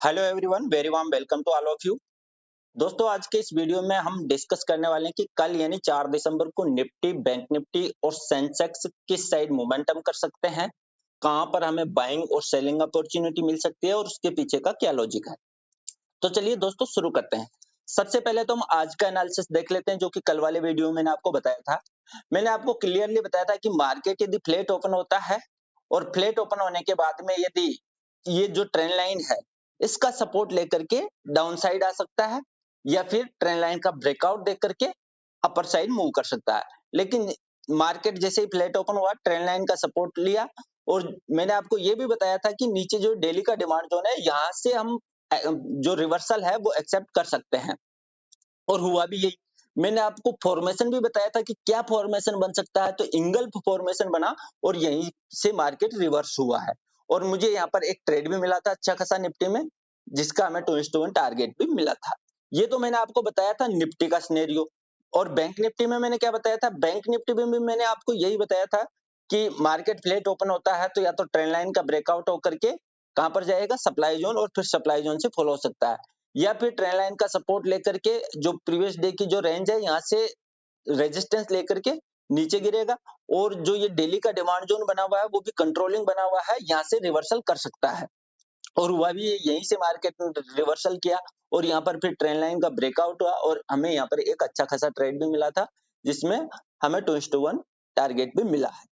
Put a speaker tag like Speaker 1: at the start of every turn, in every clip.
Speaker 1: Hello everyone, very warm welcome to all of you. दोस्तों, आज के इस वीडियो में हम डिस्कस करने वाले हैं कि कल यानी 4 दिसंबर को निफ्टी, बैंक निफ्टी और सेंसेक्स किस साइड मोमेंटम कर सकते हैं, कहां पर हमें बाइंग और सेलिंग अपॉर्चुनिटी मिल सकती है और उसके पीछे का क्या लॉजिक है। तो चलिए दोस्तों शुरू करते हैं। सबसे पहले तो हम आज का एनालिसिस देख लेते हैं, जो कि कल वाले वीडियो में मैंने आपको बताया था। मैंने आपको क्लियरली बताया था कि मार्केट यदि फ्लैट ओपन होता है और फ्लैट ओपन होने के बाद में यदि ये जो ट्रेंड लाइन है इसका सपोर्ट लेकर के डाउन साइड आ सकता है, या फिर ट्रेंड लाइन का ब्रेकआउट देख करके अपर साइड मूव कर सकता है। लेकिन मार्केट जैसे ही फ्लैट ओपन हुआ, ट्रेंड लाइन का सपोर्ट लिया, और मैंने आपको ये भी बताया था कि नीचे जो डेली का डिमांड जोन है, यहाँ से हम जो रिवर्सल है वो एक्सेप्ट कर सकते हैं, और हुआ भी यही। मैंने आपको फॉर्मेशन भी बताया था कि क्या फॉर्मेशन बन सकता है, तो इंगल्फ फॉर्मेशन बना और यहीं से मार्केट रिवर्स हुआ है। और मुझे यहाँ पर एक ट्रेड भी मिला था अच्छा खासा निफ्टी में, जिसका हमें 2:1 टारगेट भी मिला था। ये तो मैंने आपको बताया था निफ्टी का सिनेरियो। और बैंक निफ्टी में मैंने क्या बताया था, बैंक निफ्टी में भी मैंने आपको यही बताया था कि मार्केट फ्लैट ओपन होता है तो या तो ट्रेंड लाइन का ब्रेकआउट होकर के कहां पर जाएगा, सप्लाई जोन, और फिर सप्लाई जोन से फॉलो हो सकता है, या फिर ट्रेंड लाइन का सपोर्ट लेकर के जो प्रीवियस डे की जो रेंज है यहाँ से रेजिस्टेंस लेकर के नीचे गिरेगा, और जो ये डेली का डिमांड जोन बना हुआ है वो भी कंट्रोलिंग बना हुआ है, यहाँ से रिवर्सल कर सकता है। और हुआ भी यहीं से मार्केट ने रिवर्सल किया, और यहाँ पर फिर ट्रेंड लाइन का ब्रेकआउट हुआ और हमें यहाँ पर एक अच्छा खासा ट्रेड भी मिला था, जिसमें हमें 2:1 टारगेट भी मिला है।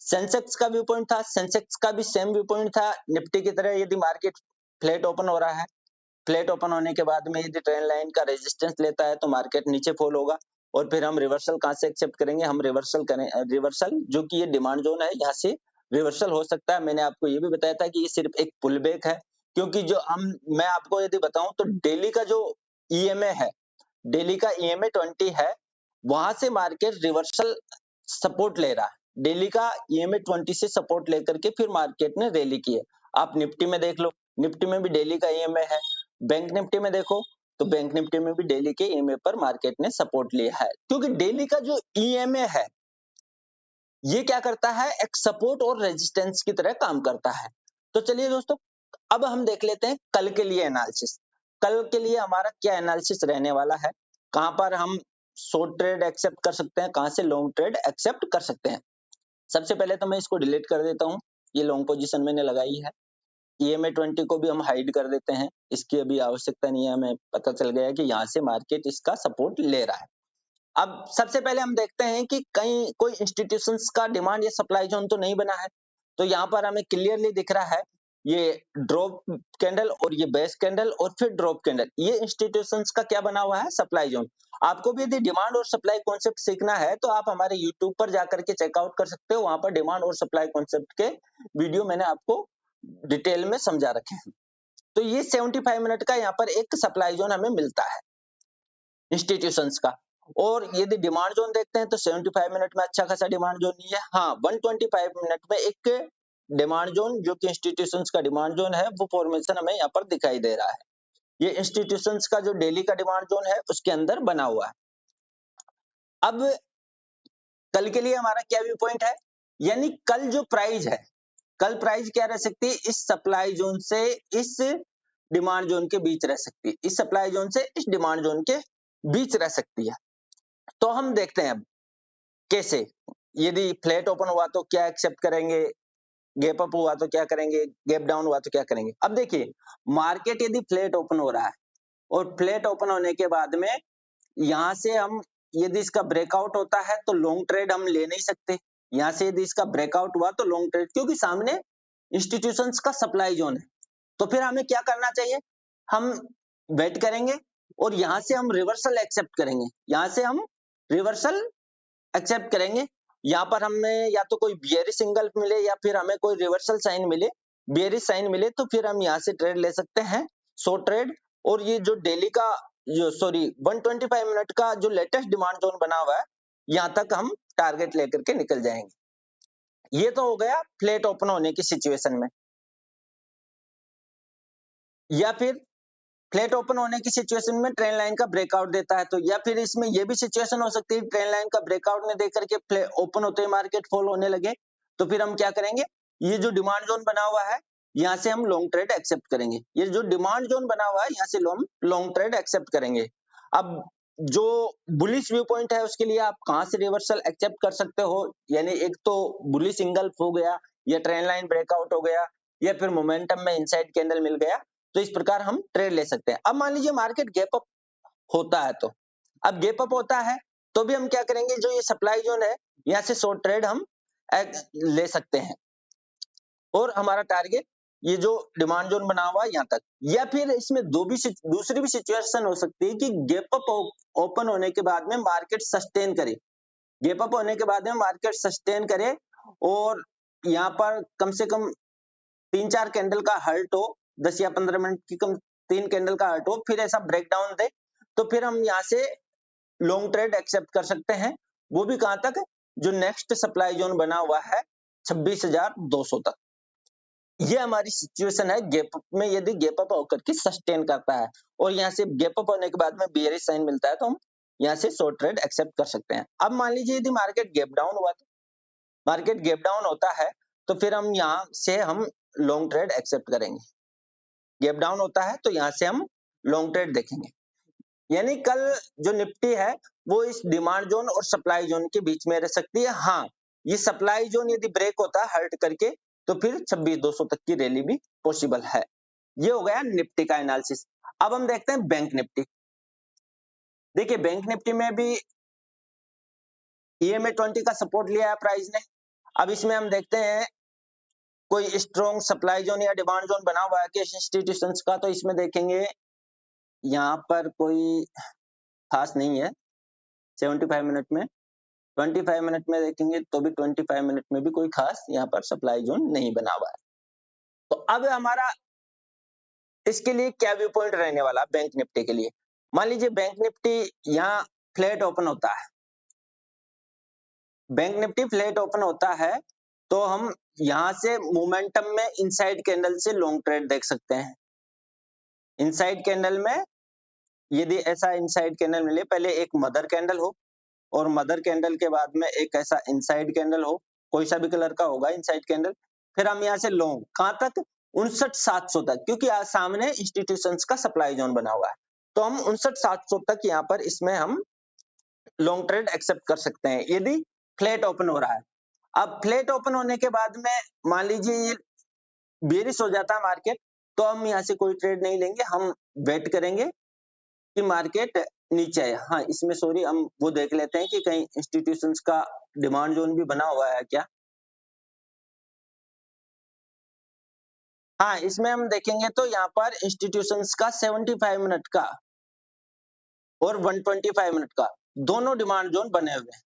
Speaker 1: सेंसेक्स का व्यू पॉइंट था, सेंसेक्स का भी सेम व्यू पॉइंट था निफ्टी की तरह। यदि मार्केट फ्लैट ओपन हो रहा है, फ्लैट ओपन होने के बाद में यदि ट्रेंड लाइन का रेजिस्टेंस लेता है तो मार्केट नीचे फॉल होगा, और फिर हम रिवर्सल कहां से एक्सेप्ट करेंगे, हम रिवर्सल करें, रिवर्सल जो कि ये डिमांड जोन है यहाँ से रिवर्सल हो सकता है। मैंने आपको ये भी बताया था कि ये सिर्फ एक पुल बैक है, क्योंकि जो हम मैं आपको यदि बताऊं तो डेली का जो ईएमए है, डेली का ईएमए 20 है, वहां से मार्केट रिवर्सल सपोर्ट ले रहा है। डेली का ईएमए 20 से सपोर्ट लेकर के फिर मार्केट ने रैली की है। आप निफ्टी में देख लो, निफ्टी में भी डेली का ईएमए है। बैंक निफ्टी में देखो तो बैंक निफ्टी में भी डेली के ईएमए पर मार्केट ने सपोर्ट लिया है, क्योंकि डेली का जो ईएमए है ये क्या करता है, एक सपोर्ट और रेजिस्टेंस की तरह काम करता है। तो चलिए दोस्तों, अब हम देख लेते हैं कल के लिए एनालिसिस। कल के लिए हमारा क्या एनालिसिस रहने वाला है, कहां पर हम शॉर्ट ट्रेड एक्सेप्ट कर सकते हैं, कहां से लॉन्ग ट्रेड एक्सेप्ट कर सकते हैं। सबसे पहले तो मैं इसको डिलीट कर देता हूं, ये लॉन्ग पोजीशन मैंने लगाई है। ईएमए 20 को भी हम हाइड कर देते हैं, इसकी अभी आवश्यकता नहीं है। हमें पता चल गया है कि यहाँ से मार्केट इसका सपोर्ट ले रहा है। अब सबसे पहले हम देखते हैं कि कहीं कोई इंस्टीट्यूशंस का डिमांड या सप्लाई जोन तो नहीं बना है। तो यहाँ पर हमें क्लियरली दिख रहा है ये ड्रॉप कैंडल और ये बेस कैंडल और फिर ड्रॉप कैंडल, ये इंस्टीट्यूशंस का क्या बना हुआ है, सप्लाई जोन। आपको भी यदि डिमांड और सप्लाई कॉन्सेप्ट सीखना है तो आप हमारे यूट्यूब पर जाकर के चेकआउट कर सकते हो, वहां पर डिमांड और सप्लाई कॉन्सेप्ट के वीडियो मैंने आपको डिटेल में समझा रखे हैं। तो ये 75 मिनट का यहाँ पर एक सप्लाई जोन हमें मिलता है इंस्टीट्यूशंस का। और यदि डिमांड जोन देखते हैं तो 75 मिनट में अच्छा खासा डिमांड जोन नहीं है। हाँ, 125 मिनट में एक डिमांड जोन जो कि इंस्टीट्यूशंस का डिमांड जोन है, वो फॉर्मेशन हमें यहाँ पर दिखाई दे रहा है। ये इंस्टीट्यूशंस का जो डेली का डिमांड जोन है उसके अंदर बना हुआ है। अब कल के लिए हमारा क्या व्यू पॉइंट है, यानी कल जो प्राइस है, कल प्राइस क्या रह सकती है, इस सप्लाई जोन से इस डिमांड जोन के बीच रह सकती है, इस सप्लाई जोन से इस डिमांड जोन के बीच रह सकती है। तो हम देखते हैं अब कैसे, यदि फ्लैट ओपन हुआ तो क्या एक्सेप्ट करेंगे, गैप अप हुआ तो क्या करेंगे, गैप डाउन हुआ तो क्या करेंगे। अब देखिए, मार्केट यदि फ्लैट ओपन हो रहा है और फ्लैट ओपन होने के बाद में यहां से हम, यदि इसका ब्रेकआउट होता है तो लॉन्ग ट्रेड हम ले नहीं सकते। यहां से यदि इसका ब्रेकआउट हुआ तो लॉन्ग ट्रेड, क्योंकि सामने इंस्टीट्यूशंस का सप्लाई जोन है। तो फिर हमें क्या करना चाहिए, हम वेट करेंगे और यहां से हम रिवर्सल एक्सेप्ट करेंगे, यहां से हम रिवर्सल एक्सेप्ट करेंगे। यहाँ पर हमें या तो कोई बियरिश सिंगल मिले या फिर हमें कोई रिवर्सल साइन मिले, बियरिश साइन मिले तो फिर हम यहाँ से ट्रेड ले सकते हैं, शॉर्ट ट्रेड। और ये जो डेली का जो 125 मिनट का जो लेटेस्ट डिमांड जोन बना हुआ है, यहाँ तक हम टारगेट लेकर के निकल जाएंगे। ये तो हो गया फ्लैट ओपन होने की सिचुएशन में। या फिर फ्लैट ओपन होने की सिचुएशन में ट्रेंड लाइन का ब्रेकआउट देता है, तो या फिर इसमें ये भी सिचुएशन हो सकती है ट्रेंड लाइन का ब्रेकआउट ने देकर के ओपन होते ही मार्केट फॉल होने लगे, तो फिर हम क्या करेंगे, ये जो डिमांड जोन बना हुआ है यहाँ से हम लॉन्ग ट्रेड एक्सेप्ट करेंगे। ये जो डिमांड जोन बना हुआ है यहाँ से लॉन्ग ट्रेड एक्सेप्ट करेंगे। अब जो बुलिश व्यू पॉइंट है उसके लिए आप कहाँ से रिवर्सल एक्सेप्ट कर सकते हो, यानी एक तो बुलिश इंगल्फ हो गया, या ट्रेंड लाइन ब्रेकआउट हो गया, या फिर मोमेंटम में इनसाइड कैंडल मिल गया, तो इस प्रकार हम ट्रेड ले सकते हैं। अब मान लीजिए मार्केट गैप अप होता है, तो अब गैप अप होता है तो भी हम क्या करेंगे, जो ये सप्लाई जोन है यहाँ से शॉर्ट ट्रेड हम ले सकते हैं, और हमारा टारगेट ये जो डिमांड जोन बना हुआ है यहाँ तक। या फिर इसमें दूसरी भी सिचुएशन हो सकती है कि गैप अप ओपन होने के बाद में मार्केट सस्टेन करे, गैप अप होने के बाद में मार्केट सस्टेन करे और यहाँ पर कम से कम 3-4 कैंडल का हर्ट हो, 10 या 15 मिनट की कम 3 कैंडल का हर्ट हो, फिर ऐसा ब्रेकडाउन दे, तो फिर हम यहाँ से लॉन्ग ट्रेड एक्सेप्ट कर सकते हैं। वो भी कहां तक, जो नेक्स्ट सप्लाई जोन बना हुआ है 26,200 तक। ये हमारी सिचुएशन है गैप अप में, यदि गैप अप होकर के सस्टेन करता है और यहाँ से गैप अप होने के बाद में बेयरिश साइन मिलता है, तो हम यहाँ से शॉर्ट ट्रेड एक्सेप्ट कर सकते हैं। अब मान लीजिए यदि मार्केट गैप डाउन हुआ, तो मार्केट गैप डाउन होता है तो फिर हम यहाँ से हम लॉन्ग ट्रेड एक्सेप्ट करेंगे। गैप डाउन होता है तो यहाँ से हम लॉन्ग ट्रेड देखेंगे। यानी कल जो निफ्टी है वो इस डिमांड जोन और सप्लाई जोन के बीच में रह सकती है। हाँ, ये सप्लाई जोन यदि ब्रेक होता है हर्ट करके, तो फिर 26,200 तक की रैली भी पॉसिबल है। ये हो गया निफ्टी का एनालिसिस। अब हम देखते हैं बैंक निफ्टी। देखिए बैंक निफ्टी में भी EMA 20 का सपोर्ट लिया है प्राइस ने। अब इसमें हम देखते हैं कोई स्ट्रॉन्ग सप्लाई जोन या डिमांड जोन बना हुआ है कि इंस्टीट्यूशंस का, तो इसमें देखेंगे यहाँ पर कोई खास नहीं है। 75 मिनट में 25 मिनट में देखेंगे तो भी 25 मिनट में भी कोई खास यहाँ पर सप्लाई जोन नहीं बना हुआ है। तो अब हमारा इसके लिए क्या व्यू पॉइंट रहने वाला बैंक निफ्टी के लिए। मान लीजिए बैंक निफ्टी यहाँ फ्लैट ओपन होता है, बैंक निफ्टी फ्लैट ओपन होता है तो हम यहाँ से मोमेंटम में इनसाइड कैंडल से लॉन्ग ट्रेड देख सकते हैं। इनसाइड कैंडल में यदि ऐसा इनसाइड कैंडल मिले, पहले एक मदर कैंडल हो और मदर कैंडल के बाद में एक ऐसा इनसाइड कैंडल हो, कोई सा भी कलर का होगा इनसाइड कैंडल, फिर हम यहाँ से लॉन्ग कहां तक, 59,700 तक, क्योंकि सामने इंस्टीट्यूशंस का सप्लाई जोन बना हुआ है, तो हम 59,700 तक यहाँ पर इसमें हम लॉन्ग ट्रेड एक्सेप्ट कर सकते हैं यदि फ्लैट ओपन हो रहा है। अब फ्लैट ओपन होने के बाद में मान लीजिए ये बेरिश हो जाता है मार्केट, तो हम यहाँ से कोई ट्रेड नहीं लेंगे, हम वेट करेंगे कि मार्केट नीचे है। हाँ, इसमें सॉरी हम वो देख लेते हैं कि कहीं इंस्टीट्यूशंस का डिमांड जोन भी बना हुआ है क्या। हाँ, इसमें हम देखेंगे तो यहाँ पर इंस्टीट्यूशंस का 75 मिनट का और 125 मिनट का दोनों डिमांड जोन बने हुए हैं।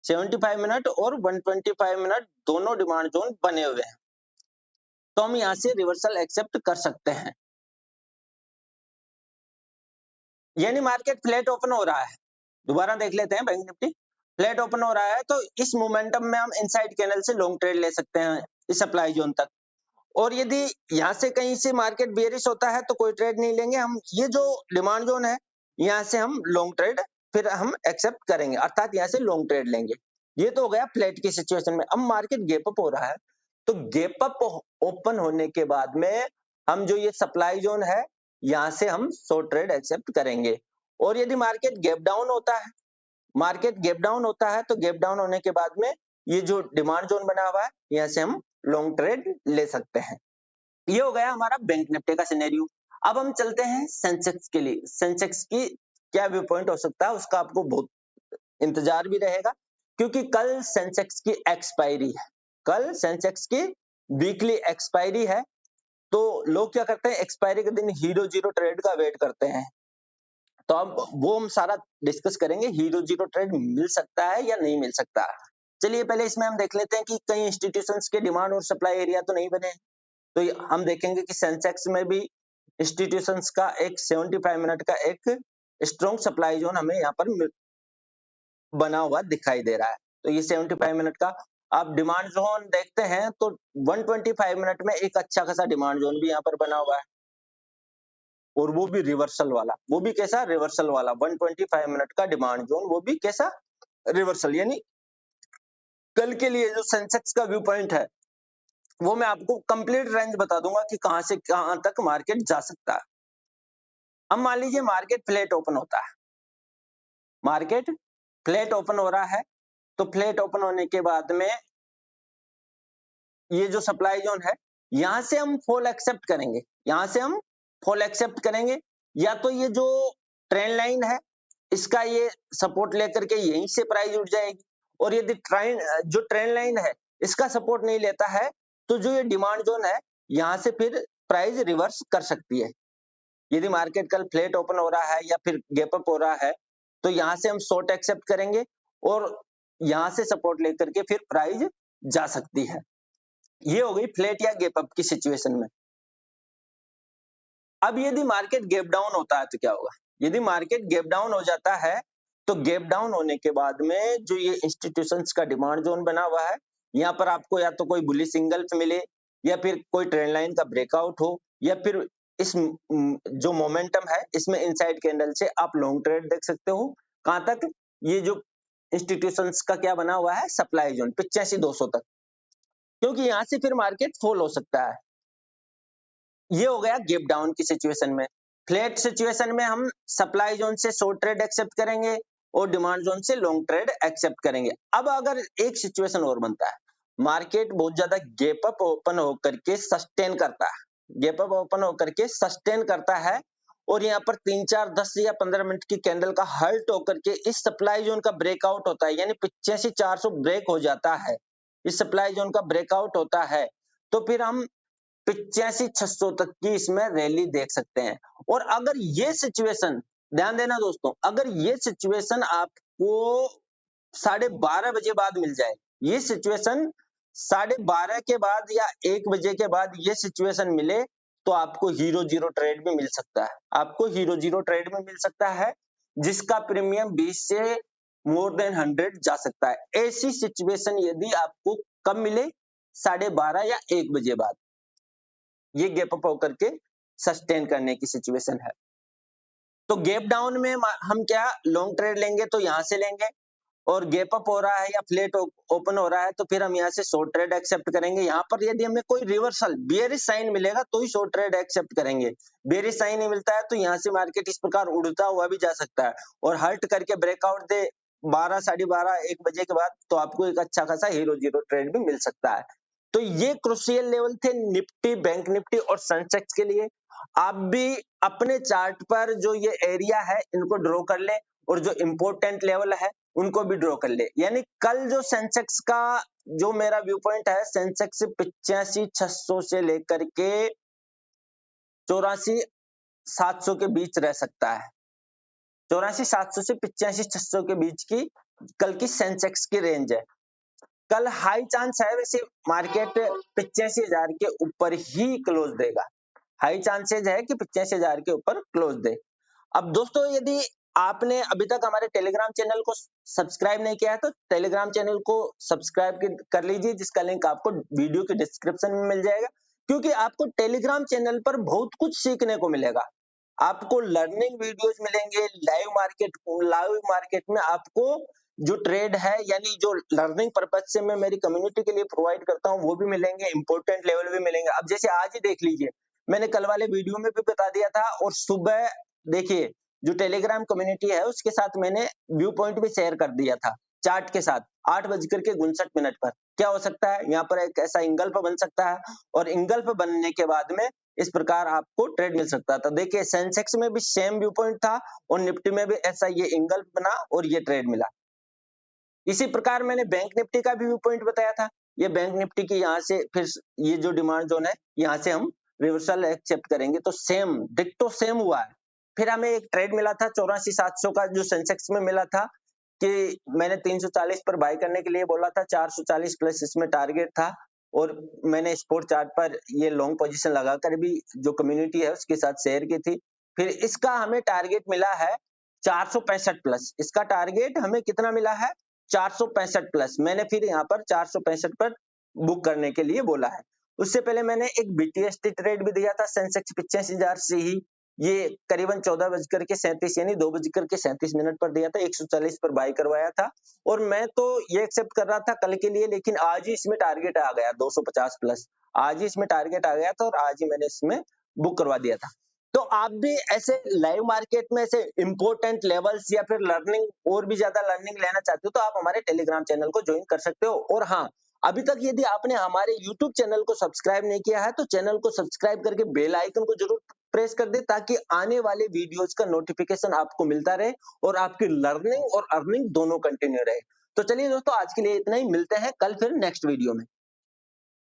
Speaker 1: 75 मिनट और 125 मिनट दोनों डिमांड जोन बने हुए हैं, तो हम यहाँ से रिवर्सल एक्सेप्ट कर सकते हैं। यानी मार्केट फ्लैट ओपन हो रहा है, दोबारा देख लेते हैं बैंक निफ्टी। फ्लैट ओपन हो रहा है तो इस मोमेंटम में हम इनसाइड कैंडल से लॉन्ग ट्रेड ले सकते हैं इस सप्लाई जोन तक, और यदि यहाँ से कहीं से मार्केट बेरिश होता है तो कोई ट्रेड नहीं लेंगे, हम ये जो डिमांड जोन है यहाँ से हम लॉन्ग ट्रेड फिर हम एक्सेप्ट करेंगे, अर्थात यहाँ से लॉन्ग ट्रेड लेंगे। ये तो हो गया फ्लैट की सिचुएशन में। अब मार्केट गैप अप हो रहा है, तो गैप अप ओपन होने के बाद में हम जो ये सप्लाई जोन है यहाँ से हम शॉर्ट ट्रेड एक्सेप्ट करेंगे। और यदि मार्केट गैप डाउन होता है, मार्केट गैप डाउन होता है तो गैप डाउन होने के बाद में ये जो डिमांड जोन बना हुआ है यहाँ से हम लॉन्ग ट्रेड ले सकते हैं। ये हो गया हमारा बैंक निफ्टी का सिनेरियो। अब हम चलते हैं सेंसेक्स के लिए। सेंसेक्स की क्या व्यू पॉइंट हो सकता है उसका आपको बहुत इंतजार भी रहेगा, क्योंकि कल सेंसेक्स की एक्सपायरी है। कल सेंसेक्स की वीकली एक्सपायरी है, तो लोग क्या करते हैं, एक्सपायरी के दिन हीरो जीरो ट्रेड का वेट करते हैं। तो अब वो हम सारा डिस्कस करेंगे, हीरो जीरो ट्रेड मिल सकता है या नहीं मिल सकता। चलिए पहले इसमें हम देख लेते हैं कि कई इंस्टीट्यूशंस के डिमांड और सप्लाई एरिया तो नहीं बने। तो हम देखेंगे कि सेंसेक्स में भी इंस्टीट्यूशंस का एक 75 मिनट का एक स्ट्रॉन्ग सप्लाई जोन हमें यहाँ पर बना हुआ दिखाई दे रहा है। तो ये 75 मिनट का आप डिमांड जोन देखते हैं तो 125 मिनट में एक अच्छा खासा डिमांड जोन भी यहाँ पर बना हुआ है, और वो भी रिवर्सल वाला। वो भी कैसा, रिवर्सल वाला 125 मिनट का डिमांड जोन, वो भी कैसा, रिवर्सल। यानी कल के लिए जो सेंसेक्स का व्यू पॉइंट है वो मैं आपको कंप्लीट रेंज बता दूंगा कि कहां से कहां तक मार्केट जा सकता है। अब मान लीजिए मार्केट फ्लैट ओपन होता है, मार्केट फ्लैट ओपन हो रहा है, तो फ्लैट ओपन होने के बाद में ये जो सप्लाई जोन है, यहां से हम फॉल एक्सेप्ट करेंगे, यहां से हम फॉल एक्सेप्ट करेंगे, या तो ये जो ट्रेंड लाइन है इसका ये सपोर्ट लेकर के यहीं से प्राइस उठ जाएगी, और यदि ट्रेंड जो ट्रेंड लाइन है इसका सपोर्ट नहीं लेता है, तो जो ये डिमांड जोन है यहां से फिर प्राइस रिवर्स कर सकती है। यदि मार्केट कल फ्लैट ओपन हो रहा है या फिर गैप अप हो रहा है, तो यहां से हम शॉर्ट एक्सेप्ट करेंगे और यहां से सपोर्ट लेकर के फिर प्राइस जा सकती है। ये हो गई फ्लैट या गैप अप की सिचुएशन में। अब यदि मार्केट गैप डाउन होता है तो क्या होगा? यदि मार्केट गैप डाउन हो जाता है, तो गैप डाउन होने के बाद में जो ये इंस्टीट्यूशंस का डिमांड जोन बना हुआ है, यहाँ पर आपको या तो कोई बुलिश सिंगल्स मिले, या फिर कोई ट्रेंड लाइन का ब्रेकआउट हो, या फिर इस जो मोमेंटम है इसमें इनसाइड कैंडल से आप लॉन्ग ट्रेड देख सकते हो। कहां तक? ये जो इंस्टीट्यूशंस का क्या बना हुआ है, सप्लाई जोन 85-200 तक, क्योंकि यहां से फिर मार्केट फॉल हो सकता है। ये हो गया गैप डाउन की सिचुएशन में। फ्लैट सिचुएशन में हम सप्लाई जोन से शॉर्ट ट्रेड एक्सेप्ट करेंगे और डिमांड जोन से लॉन्ग ट्रेड एक्सेप्ट करेंगे। अब अगर एक सिचुएशन और बनता है, मार्केट बहुत ज्यादा गैप अप ओपन होकर के सस्टेन करता है, गैप अप ओपन होकर के सस्टेन करता है, और यहाँ पर 3-4 10 या 15 मिनट की कैंडल का हल्ट होकर के इस सप्लाई जोन का ब्रेकआउट होता है, यानी 85-400 ब्रेक हो जाता है, इस सप्लाई जोन का ब्रेकआउट होता है, तो फिर हम 85-600 तक की इसमें रैली देख सकते हैं। और अगर ये सिचुएशन, ध्यान देना दोस्तों, अगर ये सिचुएशन आपको 12:30 बजे बाद मिल जाए, ये सिचुएशन 12:30 के बाद या 1 बजे के बाद ये सिचुएशन मिले, तो आपको हीरो जीरो ट्रेड भी मिल सकता है, आपको हीरो जीरो ट्रेड में मिल सकता है, जिसका प्रीमियम 20 से मोर देन 100 जा सकता है। ऐसी सिचुएशन यदि आपको कब मिले? 12:30 या 1 बजे बाद, ये गैप अप होकर के सस्टेन करने की सिचुएशन है। तो गैप डाउन में हम क्या लॉन्ग ट्रेड लेंगे, तो यहां से लेंगे, और गैप अप हो रहा है या फ्लैट ओपन हो रहा है तो फिर हम यहाँ से शॉर्ट ट्रेड एक्सेप्ट करेंगे। यहाँ पर यदि हमें कोई रिवर्सल बेयरिश साइन मिलेगा तो ही शॉर्ट ट्रेड एक्सेप्ट करेंगे, बेयरिश साइन नहीं मिलता है तो यहाँ से मार्केट इस प्रकार उड़ता हुआ भी जा सकता है, और हल्ट करके ब्रेकआउट दे 12, 12:30, 1 बजे के बाद, तो आपको एक अच्छा खासा हीरो जीरो ट्रेड भी मिल सकता है। तो ये क्रूशियल लेवल थे निफ्टी, बैंक निफ्टी और सेंसेक्स के लिए। आप भी अपने चार्ट पर जो ये एरिया है इनको ड्रॉ कर ले, और जो इंपॉर्टेंट लेवल है उनको भी ड्रॉ कर ले। यानी कल जो सेंसेक्स का जो मेरा व्यू पॉइंट है, सेंसेक्स 85-600 से लेकर के 84-700 के बीच रह सकता है। 84-700 से 85-600 के बीच की कल की सेंसेक्स की रेंज है। कल हाई चांस है वैसे मार्केट 85,000 के ऊपर ही क्लोज देगा, हाई चांसेज है कि 85,000 के ऊपर क्लोज दे। अब दोस्तों यदि आपने अभी तक हमारे टेलीग्राम चैनल को सब्सक्राइब नहीं किया है तो टेलीग्राम चैनल को सब्सक्राइब कर लीजिए, जिसका लिंक आपको वीडियो के डिस्क्रिप्शन में मिल जाएगा, क्योंकि आपको टेलीग्राम चैनल पर बहुत कुछ सीखने को मिलेगा। आपको लर्निंग वीडियोस मिलेंगे, लाइव मार्केट में आपको जो ट्रेड है, यानी जो लर्निंग पर्पज से मैं मेरी कम्युनिटी के लिए प्रोवाइड करता हूँ वो भी मिलेंगे, इंपॉर्टेंट लेवल भी मिलेंगे। अब जैसे आज ही देख लीजिए, मैंने कल वाले वीडियो में भी बता दिया था, और सुबह देखिए जो टेलीग्राम कम्युनिटी है उसके साथ मैंने व्यू पॉइंट भी शेयर कर दिया था चार्ट के साथ 8:59 पर। क्या हो सकता है? यहाँ पर एक ऐसा इंगल्फ बन सकता है, और इंगल्फ बनने के बाद में इस प्रकार आपको ट्रेड मिल सकता था। देखिए सेंसेक्स में भी सेम व्यू पॉइंट था, और निफ्टी में भी ऐसा ये इंगल्फ बना और ये ट्रेड मिला। इसी प्रकार मैंने बैंक निफ्टी का भी व्यू पॉइंट बताया था। ये बैंक निफ्टी की यहाँ से फिर ये जो डिमांड जोन है यहाँ से हम रिवर्सल एक्सेप्ट करेंगे, तो सेम डिक्टो सेम हुआ है। फिर हमें एक ट्रेड मिला था 84-700 का, जो सेंसेक्स में मिला था, कि मैंने 340 पर बाय करने के लिए बोला था, 440 प्लस इसमें टारगेट था, और मैंने स्पॉट चार्ट पर ये लॉन्ग पोजीशन लगाकर भी जो कम्युनिटी है उसके साथ शेयर की थी। फिर इसका हमें टारगेट मिला है 465 प्लस, इसका टारगेट हमें कितना मिला है? 465 प्लस। मैंने फिर यहाँ पर 465 पर बुक करने के लिए बोला है। उससे पहले मैंने एक बीटीएसटी ट्रेड भी दिया था सेंसेक्स 85,000 से ही, ये करीबन 14:37 यानी 2:37 पर दिया था, 140 पर बाय करवाया था और मैं तो ये एक्सेप्ट कर रहा था कल के लिए, लेकिन आज ही इसमें टारगेट आ गया 250 प्लस। आज ही इसमें टारगेट आ गया था और आज ही मैंने इसमें बुक करवा दिया था। तो आप भी ऐसे लाइव मार्केट में ऐसे इंपॉर्टेंट लेवल्स या फिर लर्निंग और भी ज्यादा लर्निंग लेना चाहते हो तो आप हमारे टेलीग्राम चैनल को ज्वाइन कर सकते हो। और हाँ, अभी तक यदि आपने हमारे यूट्यूब चैनल को सब्सक्राइब नहीं किया है तो चैनल को सब्सक्राइब करके बेल आइकन को जरूर प्रेस कर दे ताकि आने वाले वीडियोस का नोटिफिकेशन आपको मिलता रहे और आपकी लर्निंग और अर्निंग दोनों कंटिन्यू रहे। तो चलिए दोस्तों, आज के लिए इतना ही। मिलते हैं कल फिर नेक्स्ट वीडियो में।